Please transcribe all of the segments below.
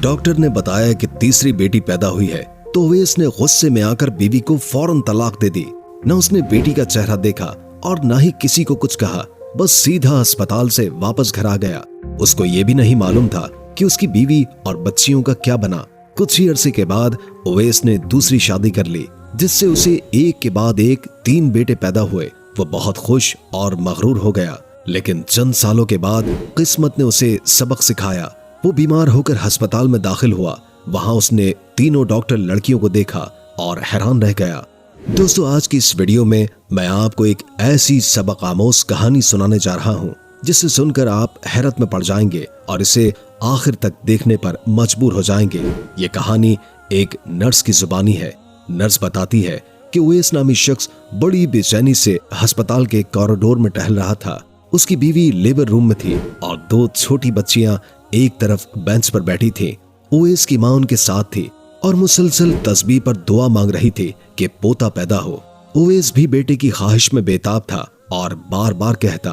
Doctor ने बताया कि तीसरी बेटी पैदा हुई है तो ओवैस ने गुस्से में आकर बीवी को फौरन तलाक दे दी। न उसने बेटी का चेहरा देखा और न ही किसी को कुछ कहा, बस सीधा अस्पताल से वापस घर आ गया। उसको ये भी नहीं मालूम था कि उसकी बीवी और बच्चियों का क्या बना। कुछ ही अरसे के बाद ओवैस ने दूसरी शादी कर ली, जिससे उसे एक के बाद एक 3 बेटे पैदा हुए। वो बहुत खुश और मगरूर हो गया। लेकिन चंद सालों के बाद किस्मत ने उसे सबक सिखाया। वो बीमार होकर अस्पताल में दाखिल हुआ। वहां उसने तीनों डॉक्टर लड़कियों को देखा और हैरान रह गया। दोस्तों, आज की इस वीडियो में मैं आपको एक ऐसी सबक आमोज कहानी सुनाने जा रहा हूं जिसे सुनकर आप हैरत में पड़ जाएंगे और इसे आखिर तक देखने पर मजबूर हो जाएंगे। ये कहानी एक नर्स की जुबानी है। नर्स बताती है कि ओवैस नामी शख्स बड़ी बेचैनी से अस्पताल के कॉरिडोर में टहल रहा था। उसकी बीवी लेबर रूम में थी और 2 छोटी बच्चियां एक तरफ बेंच पर बैठी थी। ओवैस की मां उनके साथ थी और मुसलसल तस्बीह पर दुआ मांग रही थी कि पोता पैदा हो। ओवैस भी बेटे की ख्वाहिश में बेताब था और बार बार कहता,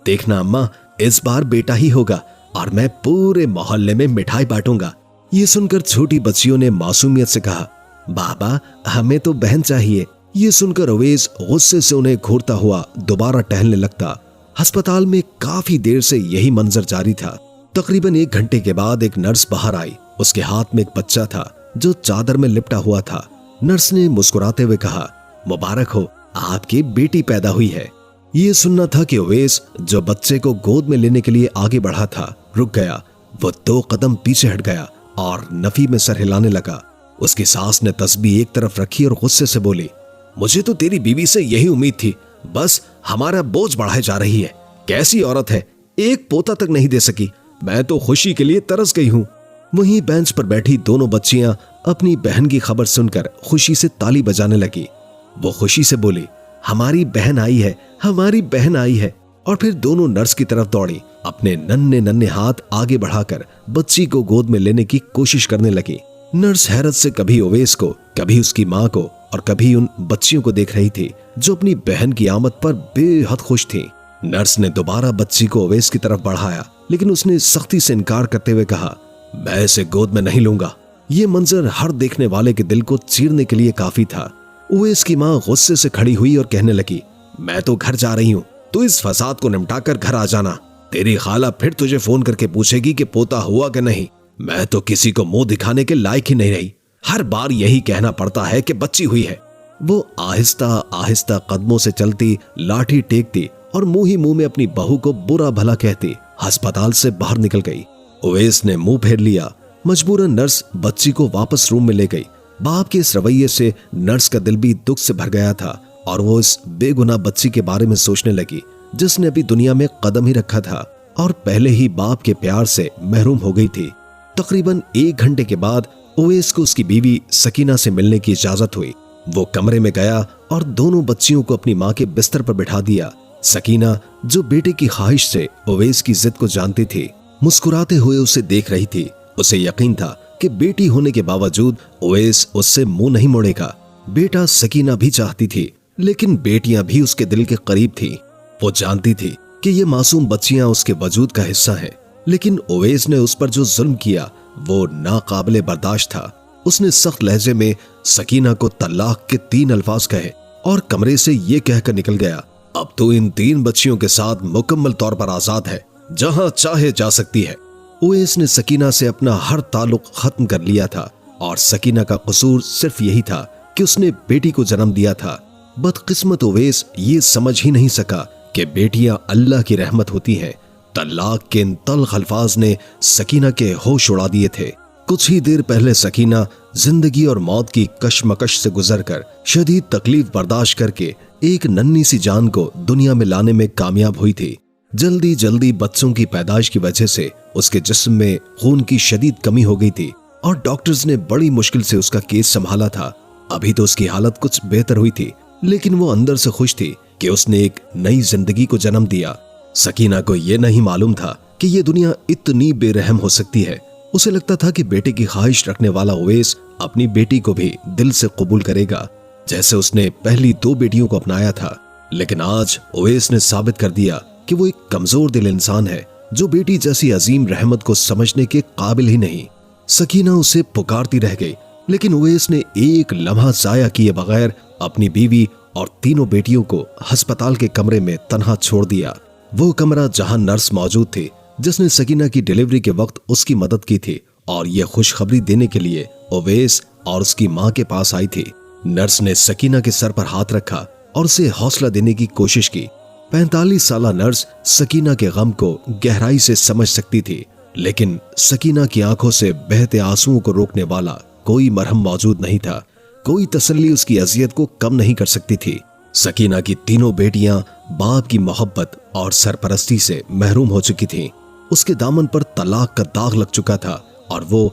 देखना अम्मा, इस बार बेटा ही होगा और मैं पूरे मोहल्ले में मिठाई बांटूंगा। ये सुनकर छोटी बच्चियों ने मासूमियत से कहा, बाबा हमें तो बहन चाहिए। ये सुनकर ओवैस गुस्से से उन्हें घूरता हुआ दोबारा टहलने लगता। अस्पताल में काफी देर से यही मंजर जारी था। तकरीबन 1 घंटे के बाद एक नर्स बाहर आई। उसके हाथ में एक बच्चा था जो चादर में लिपटा हुआ था। नर्स ने मुस्कुराते हुए कहा, मुबारक हो, आपकी बेटी पैदा हुई है। ये सुनना था कि ओवैस जो बच्चे को गोद में लेने के लिए आगे बढ़ा था रुक गया। वो 2 कदम पीछे हट गया और नफी में सर हिलाने लगा। उसकी सास ने तस्बीह एक तरफ रखी और गुस्से से बोली, मुझे तो तेरी बीवी से यही उम्मीद थी, बस हमारा बोझ बढ़ाए जा रही है। कैसी औरत है, एक पोता तक नहीं दे सकी। मैं तो खुशी के लिए तरस गई हूँ। वहीं बेंच पर बैठी दोनों बच्चियां अपनी बहन की खबर सुनकर खुशी से ताली बजाने लगी। वो खुशी से बोली, हमारी बहन आई है, हमारी बहन आई है। और फिर दोनों नर्स की तरफ दौड़ी। अपने नन्हे नन्हे हाथ आगे बढ़ाकर बच्ची को गोद में लेने की कोशिश करने लगी। नर्स हैरत से कभी ओवैस को, कभी उसकी माँ को और कभी उन बच्चियों को देख रही थी जो अपनी बहन की आमद पर बेहद खुश थी। नर्स ने दोबारा बच्ची को ओवैस की तरफ बढ़ाया, लेकिन उसने सख्ती से इनकार करते हुए कहा, मैं इसे गोद में नहीं लूंगा। ये मंजर हर देखने वाले के दिल को चीरने के लिए काफी था। ओवैस की माँ गुस्से से खड़ी हुई और कहने लगी, मैं तो घर जा रही हूँ, तू इस फसाद को निपटाकर घर आ जाना। तेरी खाला फिर तुझे फोन करके पूछेगी कि पोता हुआ कि नहीं। मैं तो किसी को मुंह दिखाने के लायक ही नहीं रही। हर बार यही कहना पड़ता है कि बच्ची हुई है। वो आहिस्ता आहिस्ता कदमों से चलती, लाठी टेकती और मुंह ही मुंह में अपनी बहू को बुरा भला कहती अस्पताल से बाहर निकल गई। ओवैस ने मुंह फेर लिया। मजबूरन नर्स बच्ची को वापस रूम में ले गई। बाप के इस रवैये से नर्स का दिल भी दुख से भर गया था और वो इस बेगुनाह बच्ची के बारे में सोचने लगी जिसने अभी दुनिया में कदम ही रखा था और पहले ही बाप के प्यार से महरूम हो गई थी। तकरीबन 1 घंटे के बाद ओवैस को उसकी बीवी सकीना से मिलने की इजाजत हुई। वो कमरे में गया और दोनों बच्चियों को अपनी माँ के बिस्तर पर बिठा दिया। सकीना, जो बेटे की ख्वाहिश से ओवैस की जिद को जानती थी, मुस्कुराते हुए उसे देख रही थी। उसे यकीन था कि बेटी होने के बावजूद ओवैस उससे मुंह नहीं मोड़ेगा। बेटा सकीना भी चाहती थी, लेकिन बेटियां भी उसके दिल के करीब थी। वो जानती थी कि ये मासूम बच्चियां उसके वजूद का हिस्सा हैं, लेकिन ओवैस ने उस पर जो जुल्म किया वो नाकाबिले बर्दाश्त था। उसने सख्त लहजे में सकीना को तलाक के 3 अल्फाज कहे और कमरे से ये कहकर निकल गया, अब तो इन 3 बच्चियों के साथ मुकम्मल तौर पर आजाद है, जहां चाहे जा सकती है। ओवैस ने सकीना से अपना हर ताल्लुक खत्म कर लिया था और सकीना का कसूर सिर्फ यही था कि उसने बेटी को जन्म दिया था। बदकिस्मत ओवैस ये समझ ही नहीं सका कि बेटियां अल्लाह की रहमत होती हैं। तलाक के इन तल्ख अल्फाज ने सकीना के होश उड़ा दिए थे। कुछ ही देर पहले सकीना जिंदगी और मौत की कशमकश से गुजरकर शदीद तकलीफ बर्दाश्त करके एक नन्ही सी जान को दुनिया में लाने में कामयाब हुई थी। जल्दी जल्दी बच्चों की पैदाइश की वजह से उसके जिस्म में खून की शदीद कमी हो गई थी और डॉक्टर्स ने बड़ी मुश्किल से उसका केस संभाला था। अभी तो उसकी हालत कुछ बेहतर हुई थी, लेकिन वो अंदर से खुश थी कि उसने एक नई जिंदगी को जन्म दिया। सकीना को यह नहीं मालूम था कि ये दुनिया इतनी बेरहम हो सकती है। उसे लगता था कि बेटे की ख्वाहिश रखने वाला ओवैस अपनी बेटी को भी दिल से कबूल करेगा, जैसे उसने पहली 2 बेटियों को अपनाया था। लेकिन आज ओवैस ने साबित कर दिया कि वो एक कमजोर दिल इंसान है जो बेटी जैसी अजीम रहमत को समझने के काबिल ही नहीं। सकीना उसे पुकारती रह गई, लेकिन उवैस ने एक लम्हा जाया किए बगैर अपनी बीवी और तीनों बेटियों को अस्पताल के कमरे में तन्हा छोड़ दिया। वो कमरा जहां नर्स मौजूद थी जिसने सकीना की डिलीवरी के वक्त उसकी मदद की थी और ये खुशखबरी देने के लिए उवैस और उसकी मां के पास आई थी। नर्स ने सकीना के सर पर हाथ रखा और उसे हौसला देने की कोशिश की। 45 साला नर्स सकीना के गम को गहराई से समझ सकती थी, लेकिन सकीना की आंखों से बहते आंसुओं को रोकने वाला कोई मरहम मौजूद नहीं था। कोई तसल्ली उसकी अजियत को कम नहीं कर सकती थी। सकीना की तीनों बेटियां बाप की मोहब्बत और सरपरस्ती से महरूम हो चुकी थीं। उसके दामन पर तलाक का दाग लग चुका था और वो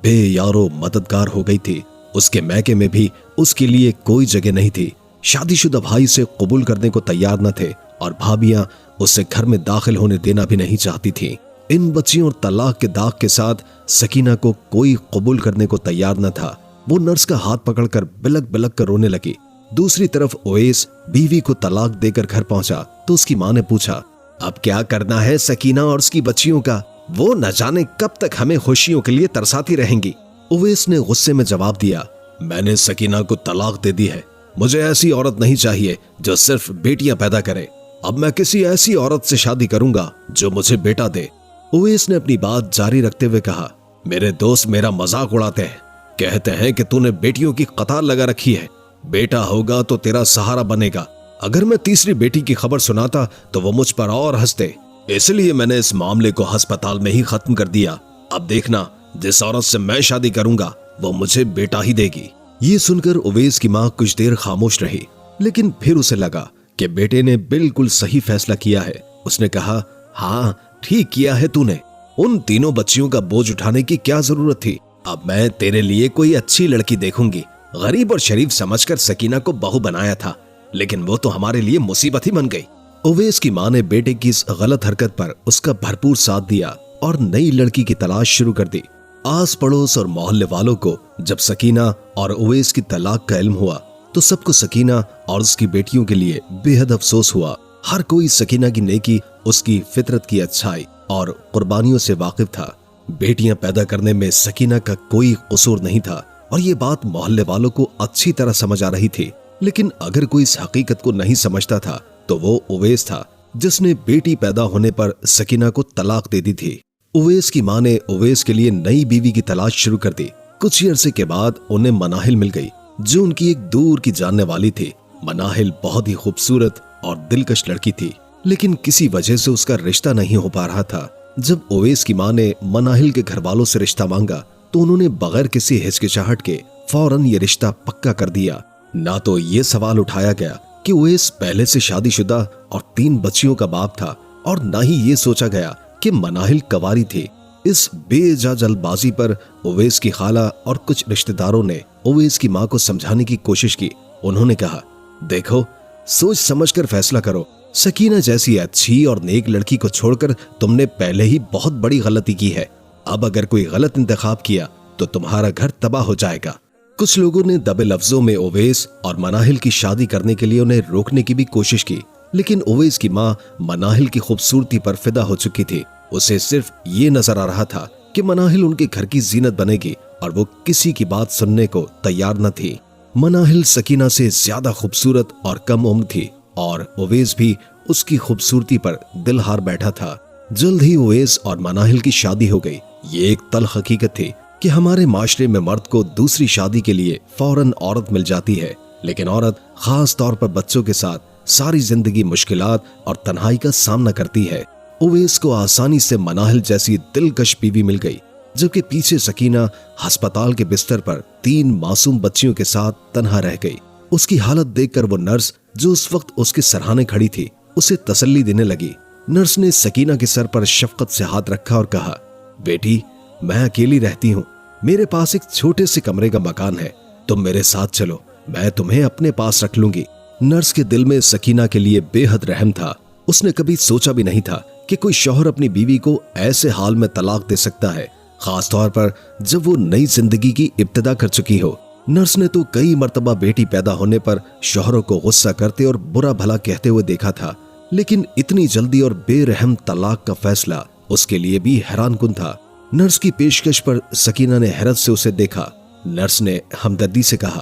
बेयारो मददगार हो गई थी। उसके मैके में भी उसके लिए कोई जगह नहीं थी। शादीशुदा भाई से कबूल करने को तैयार न थे और भाभियां उसे घर में दाखिल होने देना भी नहीं चाहती थीं। इन बच्चियों और तलाक के दाग के साथ सकीना को कोई कबूल करने को तैयार न था। वो नर्स का हाथ पकड़कर बिलक बिलक कर रोने लगी। दूसरी तरफ उवैस बीवी को तलाक देकर घर पहुंचा तो उसकी मां ने पूछा, अब क्या करना है सकीना और उसकी बच्चियों का? वो न जाने कब तक हमें खुशियों के लिए तरसाती रहेंगी। उवैस ने गुस्से में जवाब दिया, मैंने सकीना को तलाक दे दी है। मुझे ऐसी औरत नहीं चाहिए जो सिर्फ बेटियां पैदा करे। अब मैं किसी ऐसी औरत से शादी करूंगा जो मुझे बेटा दे। उवैस ने अपनी बात जारी रखते हुए कहा, मेरे दोस्त मेरा मजाक उड़ाते हैं, कहते हैं कि तूने बेटियों की कतार लगा रखी है। बेटा होगा तो तेरा सहारा बनेगा। अगर मैं तीसरी बेटी की खबर सुनाता तो वो मुझ पर और हंसते, इसलिए मैंने इस मामले को अस्पताल में ही खत्म कर दिया। अब देखना, जिस औरत से मैं शादी करूंगा वो मुझे बेटा ही देगी। ये सुनकर उवैस की मां कुछ देर खामोश रही, लेकिन फिर उसे लगा कि बेटे ने बिल्कुल सही फैसला किया है। उसने कहा, हाँ ठीक किया है तूने। उन तीनों बच्चियों का बोझ उठाने की क्या जरूरत थी? अब मैं तेरे लिए कोई अच्छी लड़की देखूंगी। गरीब और शरीफ समझकर सकीना को बहू बनाया था, लेकिन वो तो हमारे लिए मुसीबत ही बन गई। उवैस की मां ने बेटे की इस गलत हरकत पर उसका भरपूर साथ दिया और नई लड़की की तलाश शुरू कर दी। आस पड़ोस और मोहल्ले वालों को जब सकीना और उवैस की तलाक का इल्म हुआ तो सबको सकीना और उसकी बेटियों के लिए बेहद अफसोस हुआ। हर कोई सकीना की नेकी, उसकी फितरत की अच्छाई और कुर्बानियों से वाकिफ था। बेटियां पैदा करने में सकीना का कोई कसूर नहीं था और ये बात मोहल्ले वालों को अच्छी तरह समझ आ रही थी। लेकिन अगर कोई इस हकीकत को नहीं समझता था तो वो उवैस था, जिसने बेटी पैदा होने पर सकीना को तलाक दे दी थी। उवैस की मां ने उवैस के लिए नई बीवी की तलाश शुरू कर दी। कुछ ही अरसे के बाद उन्हें मनाहिल मिल गई, जो उनकी एक दूर की जानने वाली थी। मनाहिल बहुत ही खूबसूरत और दिलकश लड़की थी, लेकिन किसी वजह से उसका रिश्ता नहीं हो पा रहा था। जब उवैस की मां ने मनाहिल के घर वालों से रिश्ता मांगा तो उन्होंने बगैर किसी हिचकिचाहट के फौरन ये रिश्ता पक्का कर दिया। ना तो ये सवाल उठाया गया कि उवैस पहले से शादीशुदा और 3 बच्चियों का बाप था, और ना ही ये सोचा गया कि मनाहिल कंवारी थी। इस बेजा जल्दबाजी पर उवैस की खाला और कुछ रिश्तेदारों ने उवैस की मां को समझाने की कोशिश की। उन्होंने कहा, देखो, सोच समझकर फैसला करो। सकीना जैसी अच्छी और नेक लड़की को छोड़कर तुमने पहले ही बहुत बड़ी गलती की है। अब अगर कोई गलत इंतखाब किया तो तुम्हारा घर तबाह हो जाएगा। कुछ लोगों ने दबे लफ्जों में उवैस और मनाहिल की शादी करने के लिए उन्हें रोकने की भी कोशिश की, लेकिन उवैस की मां मनाहिल की खूबसूरती पर फिदा हो चुकी थी। उसे सिर्फ ये नजर आ रहा था कि मनाहिल उनके घर की जीनत बनेगी और वो किसी की बात सुनने को तैयार न थी। मनाहिल सकीना से ज्यादा खूबसूरत और कम उम्र थी और उवैस भी उसकी खूबसूरती पर दिल हार बैठा था। जल्द ही उवैस और मनाहिल की शादी हो गई। ये एक तल्ख हकीकत थी कि हमारे माशरे में मर्द को दूसरी शादी के लिए फौरन औरत मिल जाती है, लेकिन औरत खास तौर पर बच्चों के साथ सारी जिंदगी मुश्किलात और तन्हाई का सामना करती है। उवैस को आसानी से मनाहिल जैसी दिलकश बीवी मिल गई, जबकि पीछे सकीना अस्पताल के बिस्तर पर 3 मासूम बच्चियों के साथ तन्हा रह गई। उसकी हालत देखकर वो नर्स जो उस वक्त उसके सरहाने खड़ी थी उसे तसल्ली देने लगी। नर्स ने सकीना के सर पर शफकत से हाथ रखा और कहा, बेटी, मैं अकेली रहती हूँ। मेरे पास एक छोटे से कमरे का मकान है, तुम मेरे साथ चलो, मैं तुम्हें अपने पास रख लूंगी। नर्स के दिल में सकीना के लिए बेहद रहम था। उसने कभी सोचा भी नहीं था कि कोई शौहर अपनी बीवी को ऐसे हाल में तलाक दे सकता है, खास तौर पर जब वो नई जिंदगी की इब्तिदा कर चुकी हो। नर्स ने तो कई मर्तबा बेटी पैदा होने पर शौहरों को गुस्सा करते और बुरा भला कहते हुए देखा था, लेकिन इतनी जल्दी और बेरहम तलाक का फैसला उसके लिए भी हैरान कुन था। नर्स की पेशकश पर सकीना ने हैरत से उसे देखा। नर्स ने हमदर्दी से कहा,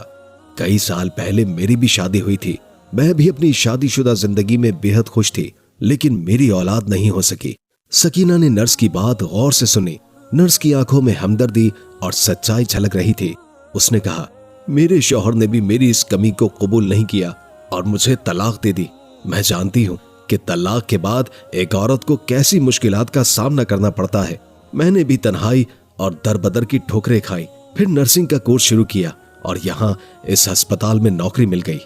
कई साल पहले मेरी भी शादी हुई थी। मैं भी अपनी शादीशुदा जिंदगी में बेहद खुश थी, लेकिन मेरी औलाद नहीं हो सकी। सकीना ने नर्स की बात गौर से सुनी। नर्स की आंखों में हमदर्दी और सच्चाई झलक रही थी। उसने कहा, मेरे शौहर ने भी मेरी इस कमी को कबूल नहीं किया और मुझे तलाक दे दी। मैं जानती हूँ कि तलाक के बाद एक औरत को कैसी मुश्किलात का सामना करना पड़ता है। मैंने भी तन्हाई और दरबदर की ठोकरें खाई, फिर नर्सिंग का कोर्स शुरू किया और यहाँ इस अस्पताल में नौकरी मिल गई।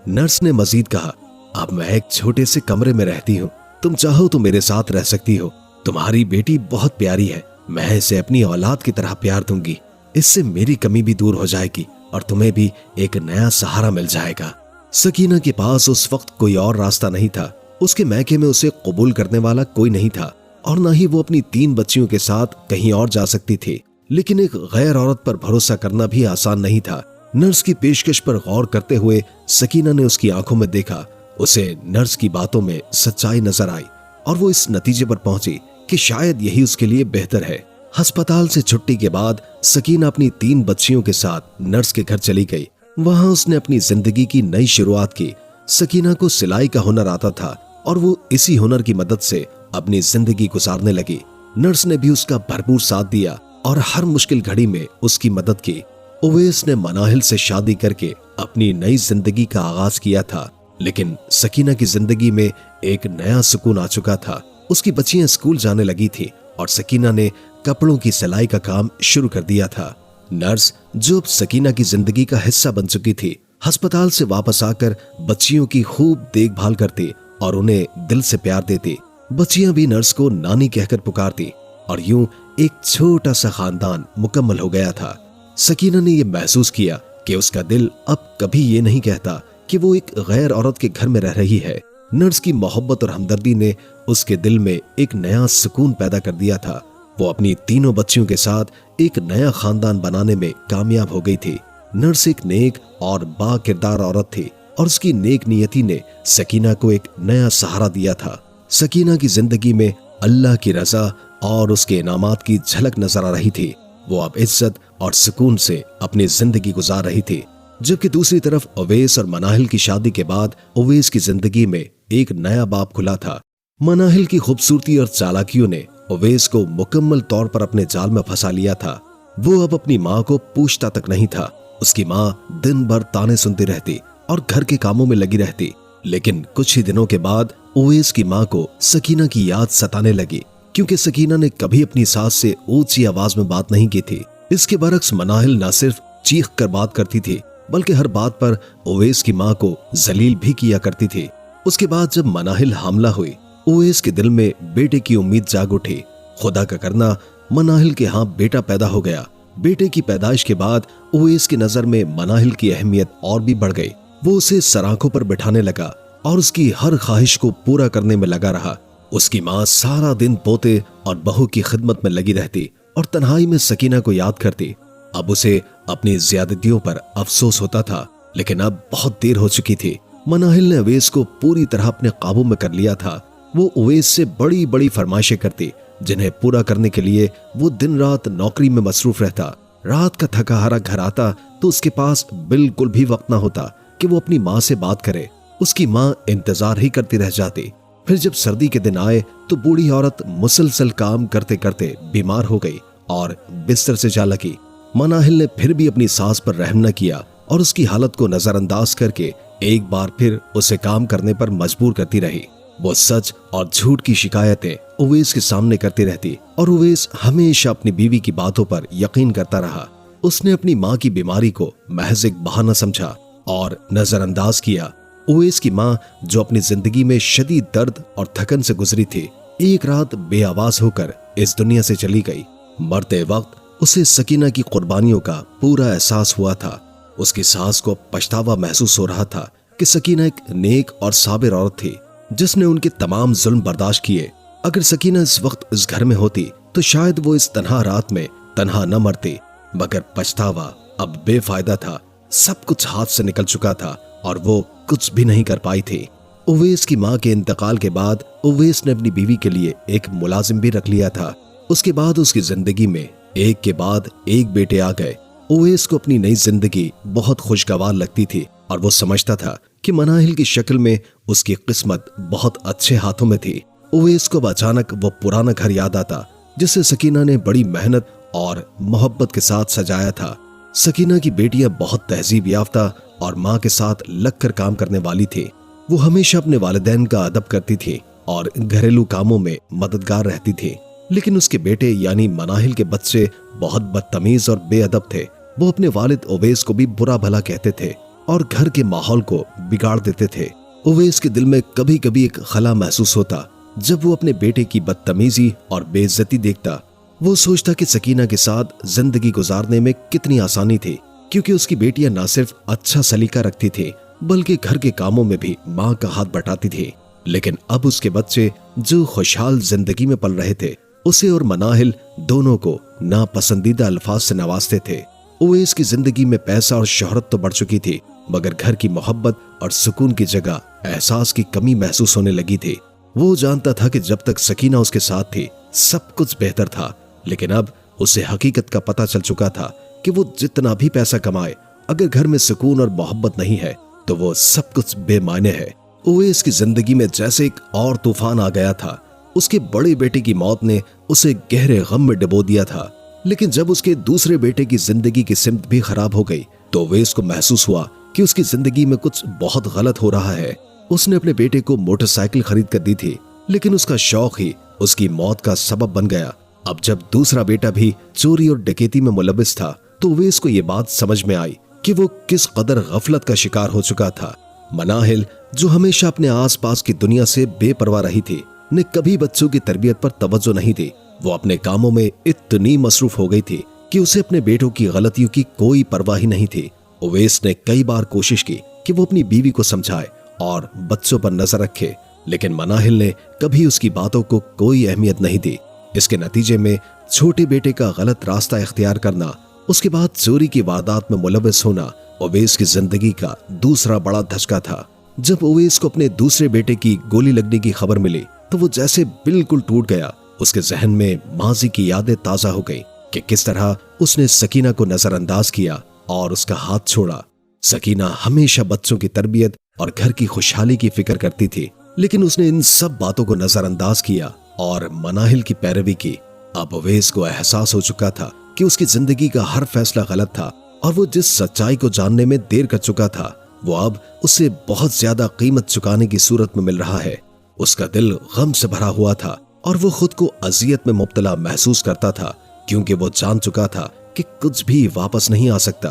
नर्स ने मजीद कहा, अब मैं एक छोटे से कमरे में रहती हूँ। तुम चाहो तो मेरे साथ रह सकती हो। तुम्हारी बेटी बहुत प्यारी है, मैं इसे अपनी औलाद की तरह प्यार दूंगी। इससे मेरी कमी भी दूर हो जाएगी और तुम्हें भी एक नया सहारा मिल जाएगा। सकीना के पास उस वक्त कोई और रास्ता नहीं था। उसके मैके में उसे कबूल करने वाला कोई नहीं था और न ही वो अपनी 3 बच्चियों के साथ कहीं और जा सकती थी। लेकिन एक गैर औरत पर भरोसा करना भी आसान नहीं था। नर्स की पेशकश पर गौर करते हुए सकीना ने उसकी आंखों में देखा। उसे नर्स की बातों में सच्चाई नजर आई और वो इस नतीजे पर पहुंची कि शायद यही उसके लिए बेहतर है। अस्पताल से छुट्टी के बाद सकीना अपनी 3 बच्चियों के साथ नर्स के घर चली गई। वहां उसने अपनी जिंदगी की नई शुरुआत की। सकीना को सिलाई का हुनर आता था और वो इसी हुनर की मदद से अपनी जिंदगी गुजारने लगी। नर्स ने भी उसका भरपूर साथ दिया और हर मुश्किल घड़ी में उसकी मदद की। उवैस ने मनाहिल से शादी करके अपनी नई जिंदगी का आगाज किया था, लेकिन सकीना की जिंदगी में एक नया सुकून आ चुका था। उसकी बच्चियां स्कूल जाने लगी थी और सकीना ने कपड़ों की सिलाई का काम शुरू कर दिया था। नर्स, जो अब सकीना की जिंदगी का हिस्सा बन चुकी थी, अस्पताल से वापस आकर बच्चियों की खूब देखभाल करती और उन्हें दिल से प्यार देती। बच्चियां भी नर्स को नानी कहकर पुकारती और यूं एक छोटा सा खानदान मुकम्मल हो गया था। सकीना ने यह महसूस किया कि उसका दिल अब कभी ये नहीं कहता कि वो एक गैर औरत के घर में रह रही है। नर्स की मोहब्बत और हमदर्दी ने उसके दिल में एक नया सुकून पैदा कर दिया था। वो अपनी 3 बच्चियों के साथ एक नया खानदान बनाने में कामयाब हो गई थी। नर्स एक नेक और बाकिरदार औरत थी और उसकी नेक नियति ने सकीना को एक नया सहारा दिया था। सकीना की जिंदगी में अल्लाह की रजा और उसके इनामात की झलक नजर आ रही थी। वो अब इज्जत और सुकून से अपनी जिंदगी गुजार रही थी। जबकि दूसरी तरफ उवैस और मनाहिल की शादी के बाद उवैस की जिंदगी में एक नया बाब खुला था। मनाहिल की खूबसूरती और चालाकियों ने उवैस को मुकम्मल तौर पर अपने जाल में फंसा लिया था। वो अब अपनी माँ को पूछता तक नहीं था। उसकी माँ दिन भर ताने सुनती रहती और घर के कामों में लगी रहती। लेकिन कुछ ही दिनों के बाद उवैस की माँ को सकीना की याद सताने लगी, क्योंकि सकीना ने कभी अपनी सास से ऊंची आवाज में बात नहीं की थी। इसके बरक्स मनाहिल न सिर्फ चीख कर बात करती थी, बल्कि हर बात पर उवैस की माँ को जलील भी किया करती थी। उसके बाद जब मनाहिल हामला हुई, उवैस के दिल में बेटे की उम्मीद जाग उठी। खुदा का करना, मनाहिल के यहाँ बेटा पैदा हो गया। बेटे की पैदाइश के बाद उवैस की नजर में मनाहिल की अहमियत और भी बढ़ गई। वो उसे सराखों पर बिठाने लगा और उसकी हर ख्वाहिश को पूरा करने में लगा रहा। उसकी माँ सारा दिन पोते और बहू की खिदमत में लगी रहती और तन्हाई में सकीना को याद करती। अब उसे अपनी ज्यादतियों पर अफसोस होता था, लेकिन अब बहुत देर हो चुकी थी। मनाहिल ने उवैस को पूरी तरह अपने काबू में कर लिया था। वो उवैस से बड़ी बड़ी फरमाइशें करती, जिन्हें पूरा करने के लिए वो दिन रात नौकरी में मसरूफ रहता। रात का थका हारा घर आता तो उसके पास बिल्कुल भी वक्त ना होता कि वो अपनी माँ से बात करे। उसकी माँ इंतजार ही करती रह जाती। फिर जब सर्दी के दिन आए तो बूढ़ी औरत मुसलसल काम करते करते बीमार हो गई और बिस्तर से जा लगी। मनाहिल ने फिर भी अपनी सास पर रहम न किया और उसकी हालत को नजरअंदाज करके एक बार फिर उसे काम करने पर मजबूर करती रही। वो सच और झूठ की शिकायतें उवैस के सामने करती रहती और उवैस हमेशा अपनी बीवी की बातों पर यकीन करता रहा। उसने अपनी माँ की बीमारी को महज एक बहाना समझा और नजरअंदाज किया। उवैस की माँ, जो अपनी जिंदगी में शदीद दर्द और थकन से गुजरी थी, एक रात बेआवाज होकर इस दुनिया से चली गई। मरते वक्त उसे सकीना की कुर्बानियों का पूरा एहसास हुआ था। उसकी सास को पछतावा महसूस हो रहा था कि सकीना एक नेक और साबिर औरत थी, जिसने उनके तमाम जुल्म बर्दाश्त किए। अगर सकीना इस वक्त इस घर में होती तो शायद वो इस तन्हा रात में तन्हा न मरती। मगर पछतावा अब बेफायदा था। सब कुछ हाथ से निकल चुका था और वो कुछ भी नहीं कर पाई थी। उवैस की माँ के इंतकाल के बाद उवैस ने अपनी बीवी के लिए एक मुलाजिम भी रख लिया था। उसके बाद उसकी जिंदगी में एक के बाद एक बेटे आ गए। ओवैस को अपनी नई जिंदगी बहुत खुशगवार लगती थी और वो समझता था कि मनाहिल की शक्ल में उसकी किस्मत बहुत अच्छे हाथों में थी। ओवैस को अचानक वो पुराना घर याद आता जिसे सकीना ने बड़ी मेहनत और मोहब्बत के साथ सजाया था। सकीना की बेटियां बहुत तहजीब याफ्ता और माँ के साथ लगकर काम करने वाली थी। वो हमेशा अपने वालिदैन का अदब करती थी और घरेलू कामों में मददगार रहती थी। लेकिन उसके बेटे यानी मनाहिल के बच्चे बहुत बदतमीज और बेअदब थे। वो अपने वालिद ओवैस को भी बुरा भला कहते थे और घर के माहौल को बिगाड़ देते थे। ओवैस के दिल में कभी कभी एक खला महसूस होता जब वो अपने बेटे की बदतमीजी और बेइज्जती देखता। वो सोचता कि सकीना के साथ जिंदगी गुजारने में कितनी आसानी थी, क्योंकि उसकी बेटियां न सिर्फ अच्छा सलीका रखती थी बल्कि घर के कामों में भी माँ का हाथ बटाती थी। लेकिन अब उसके बच्चे जो खुशहाल जिंदगी में पल रहे थे, उसे और मनाहिल दोनों को नापसंदीदा अल्फाज से नवाजते थे। ओवैस की जिंदगी में पैसा और शोहरत तो बढ़ चुकी थी, मगर घर की मोहब्बत और सुकून की जगह एहसास की कमी महसूस होने लगी थी। वो जानता था कि जब तक सकीना उसके साथ थी सब कुछ बेहतर था, लेकिन अब उसे हकीकत का पता चल चुका था कि वो जितना भी पैसा कमाए, अगर घर में सुकून और मोहब्बत नहीं है तो वो सब कुछ बेमायने है। ओवैस की जिंदगी में जैसे एक और तूफान आ गया था। उसके बड़े बेटे की मौत ने उसे गहरे गम में डुबो दिया था। लेकिन जब उसके दूसरे बेटे की जिंदगी की सिमत भी खराब हो गई तो ओवैस को महसूस हुआ कि उसकी जिंदगी में कुछ बहुत गलत हो रहा है। उसने अपने बेटे को मोटरसाइकिल खरीद कर दी थी, लेकिन उसका शौक ही उसकी मौत का सबब बन गया। अब जब दूसरा बेटा भी चोरी और डकैती में मुलविस था तो ओवैस को यह बात समझ में आई कि वो किस कदर गफलत का शिकार हो चुका था। मनाहिल, जो हमेशा अपने आसपास की दुनिया से बेपरवाह रही थी, ने कभी बच्चों की तरबियत पर तवज्जो नहीं दी। वो अपने कामों में इतनी मसरूफ हो गई थी कि उसे अपने बेटों की गलतियों की कोई परवाह ही नहीं थी। ओवैस ने कई बार कोशिश की कि वो अपनी बीवी को समझाए और बच्चों पर नजर रखे, लेकिन मनाहिल ने कभी उसकी बातों को कोई अहमियत नहीं दी। इसके नतीजे में छोटे बेटे का गलत रास्ता इख्तियार करना, उसके बाद चोरी की वारदात में मुलविस होना ओवैस की जिंदगी का दूसरा बड़ा धचका था। जब ओवैस को अपने दूसरे बेटे की गोली लगने की खबर मिली तो वो जैसे बिल्कुल टूट गया। उसके जहन में माजी की यादें ताजा हो गई कि किस तरह उसने सकीना को नजरअंदाज किया और उसका हाथ छोड़ा। सकीना हमेशा बच्चों की तरबियत और घर की खुशहाली की फिक्र करती थी, लेकिन उसने इन सब बातों को नजरअंदाज किया और मनाहिल की पैरवी की। अब ओवैस को एहसास हो चुका था कि उसकी जिंदगी का हर फैसला गलत था और वो जिस सच्चाई को जानने में देर कर चुका था वो अब उसे बहुत ज्यादा कीमत चुकाने की सूरत में मिल रहा है। उसका दिल गम से भरा हुआ था और वो खुद को अजियत में मुब्तला महसूस करता था, क्योंकि वो जान चुका था कि कुछ भी वापस नहीं आ सकता।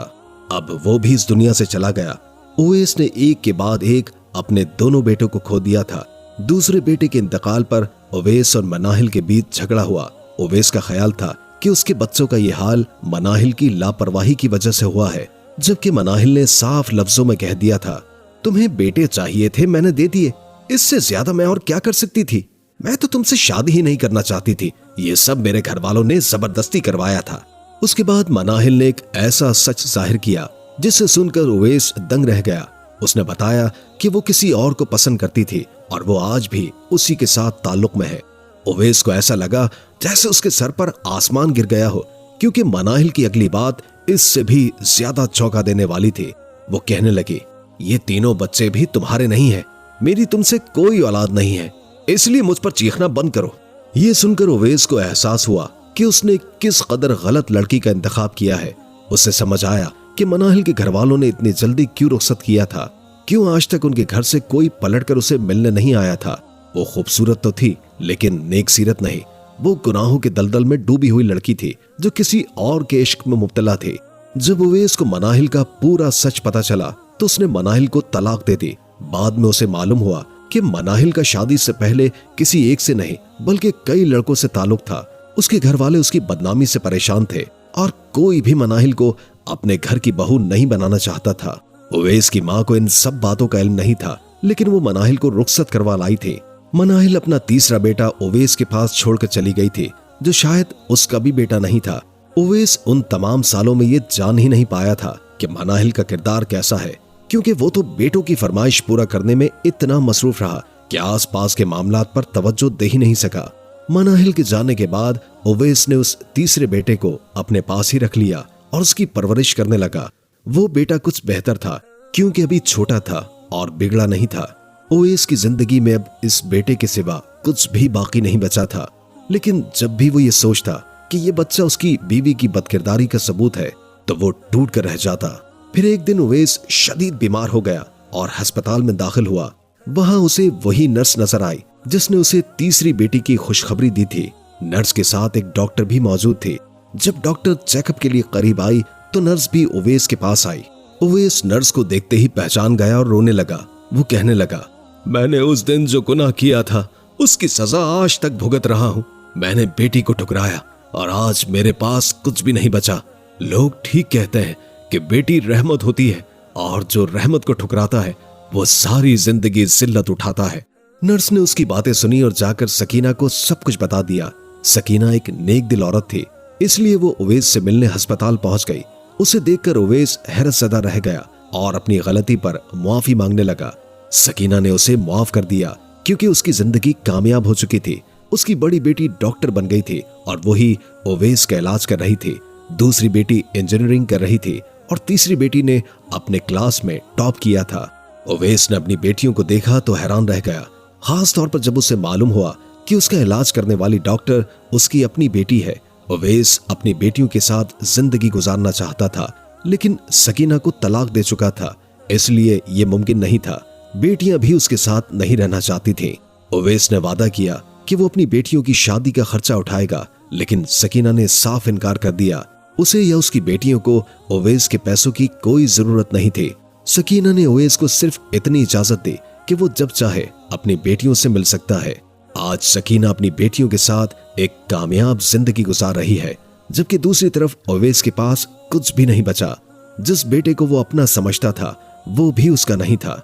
अब वो भी इस दुनिया से चला गया। ओवैस ने एक के बाद एक अपने दोनों बेटों को खो दिया था। दूसरे बेटे के इंतकाल पर ओवैस और मनाहिल के बीच झगड़ा हुआ। ओवैस का ख्याल था कि उसके बच्चों का ये हाल मनाहिल की लापरवाही की वजह से हुआ है, जबकि मनाहिल ने साफ लफ्जों में कह दिया था, तुम्हें बेटे चाहिए थे, मैंने दे दिए, इससे ज्यादा मैं और क्या कर सकती थी? मैं तो तुमसे शादी ही नहीं करना चाहती थी, ये सब मेरे घर वालों ने जबरदस्ती करवाया था। उसके बाद मनाहिल ने एक ऐसा सच जाहिर किया जिसे सुनकर ओवैस दंग रह गया। उसने बताया कि वो किसी और को पसंद करती थी और वो आज भी उसी के साथ ताल्लुक में है। ओवैस को ऐसा लगा जैसे उसके सर पर आसमान गिर गया हो, क्योंकि मनाहिल की अगली बात इससे भी ज्यादा चौंका देने वाली थी। वो कहने लगी, ये तीनों बच्चे भी तुम्हारे नहीं हैं, मेरी तुमसे कोई औलाद नहीं है, इसलिए मुझ पर चीखना बंद करो। ये सुनकर ओवैस को एहसास हुआ कि उसने किस कदर गलत लड़की का इंतखाब किया है। उसे समझ आया कि मनाहिल के घर वालों ने इतनी जल्दी क्यों रुखसत किया था, क्यों आज तक उनके घर से कोई पलटकर उसे मिलने नहीं आया था। वो खूबसूरत तो थी लेकिन नेक सीरत नहीं। वो गुनाहों के दलदल में डूबी हुई लड़की थी जो किसी और के इश्क में मुब्तला थी। जब ओवैस को मनाहिल का पूरा सच पता चला तो उसने मनाहिल को तलाक दे दी। बाद में उसे मालूम हुआ कि मनाहिल का शादी से पहले किसी एक से नहीं बल्कि कई लड़कों से ताल्लुक था। उसके घर वाले उसकी बदनामी से परेशान थे और कोई भी मनाहिल को अपने घर की बहू नहीं बनाना चाहता था। ओवैस की माँ को इन सब बातों का इल्म नहीं था, लेकिन वो मनाहिल को रुखसत करवा लाई थी। मनाहिल अपना तीसरा बेटा ओवैस के पास छोड़कर चली गई थी, जो शायद उसका भी बेटा नहीं था। ओवैस उन तमाम सालों में ये जान ही नहीं पाया था कि मनाहिल का किरदार कैसा है, क्योंकि वो तो बेटों की फरमाइश पूरा करने में इतना मसरूफ रहा कि आसपास के मामलात पर तवज्जो दे ही नहीं सका। मनाहिल के जाने के बाद उवैस ने उस तीसरे बेटे को अपने पास ही रख लिया और उसकी परवरिश करने लगा। वो बेटा कुछ बेहतर था क्योंकि अभी छोटा था और बिगड़ा नहीं था। उवैस की जिंदगी में अब इस बेटे के सिवा कुछ भी बाकी नहीं बचा था। लेकिन जब भी वो ये सोचता कि ये बच्चा उसकी बीवी की बदकिरदारी का सबूत है तो वो टूट कर रह जाता। फिर एक दिन उवैस शदीद बीमार हो गया और अस्पताल में दाखिल हुआ। वहां उसे वही नर्स नजर आई जिसने उसे तीसरी बेटी की खुशखबरी दी थी। नर्स के साथ एक डॉक्टर भी मौजूद थे। जब डॉक्टर चेकअप के लिए करीब आई तो नर्स भी उवैस के पास आई। उवैस नर्स को देखते ही पहचान गया और रोने लगा। वो कहने लगा, मैंने उस दिन जो गुनाह किया था उसकी सजा आज तक भुगत रहा हूँ। मैंने बेटी को ठुकराया और आज मेरे पास कुछ भी नहीं बचा। लोग ठीक कहते हैं कि बेटी रहमत होती है और जो रहमत को ठुकराता है वो सारी जिंदगी जिल्लत उठाता है। नर्स ने उसकी बातें सुनी और जाकर सकीना को सब कुछ बता दिया। सकीना एक नेक दिल औरत थी, इसलिए वो उवैस से मिलने अस्पताल पहुंच गई। उसे देखकर उवैस हैरत ज़दा रह गया और अपनी गलती पर मुआफी मांगने लगा। सकीना ने उसे माफ कर दिया क्योंकि उसकी जिंदगी कामयाब हो चुकी थी। उसकी बड़ी बेटी डॉक्टर बन गई थी और वही उवैस का इलाज कर रही थी। दूसरी बेटी इंजीनियरिंग कर रही थी और तीसरी बेटी ने अपने क्लास में टॉप किया था। उवैस ने अपनी बेटियों को देखा तो हैरान रह गया, खास तौर पर जब उसे मालूम हुआ कि उसका इलाज करने वाली डॉक्टर उसकी अपनी बेटी है। उवैस अपनी बेटियों के साथ जिंदगी गुजारना चाहता था, लेकिन सकीना को तलाक दे चुका था, इसलिए ये मुमकिन नहीं था। बेटियां भी उसके साथ नहीं रहना चाहती थीं। उवैस ने वादा किया कि वो अपनी बेटियों की शादी का खर्चा उठाएगा, लेकिन सकीना ने साफ इनकार कर दिया। उसे या उसकी बेटियों को उवैस के पैसों की कोई जरूरत नहीं थी। सकीना ने उवैस को सिर्फ इतनी इजाजत दी कि वो जब चाहे अपनी बेटियों से मिल सकता है। आज सकीना अपनी बेटियों के साथ एक कामयाब जिंदगी गुजार रही है, जबकि दूसरी तरफ उवैस के पास कुछ भी नहीं बचा। जिस बेटे को वो अपना समझता था वो भी उसका नहीं था।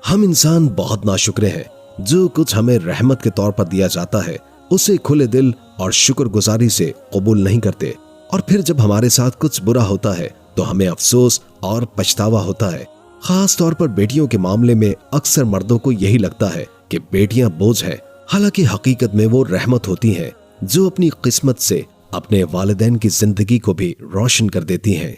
हम इंसान बहुत नाशुक्र हैं। जो कुछ हमें रहमत के तौर पर दिया जाता है उसे खुले दिल और शुक्रगुजारी से कबूल नहीं करते, और फिर जब हमारे साथ कुछ बुरा होता है तो हमें अफसोस और पछतावा होता है। खास तौर पर बेटियों के मामले में अक्सर मर्दों को यही लगता है कि बेटियां बोझ हैं, हालांकि हकीकत में वो रहमत होती हैं जो अपनी किस्मत से अपने वालिदैन की जिंदगी को भी रोशन कर देती हैं।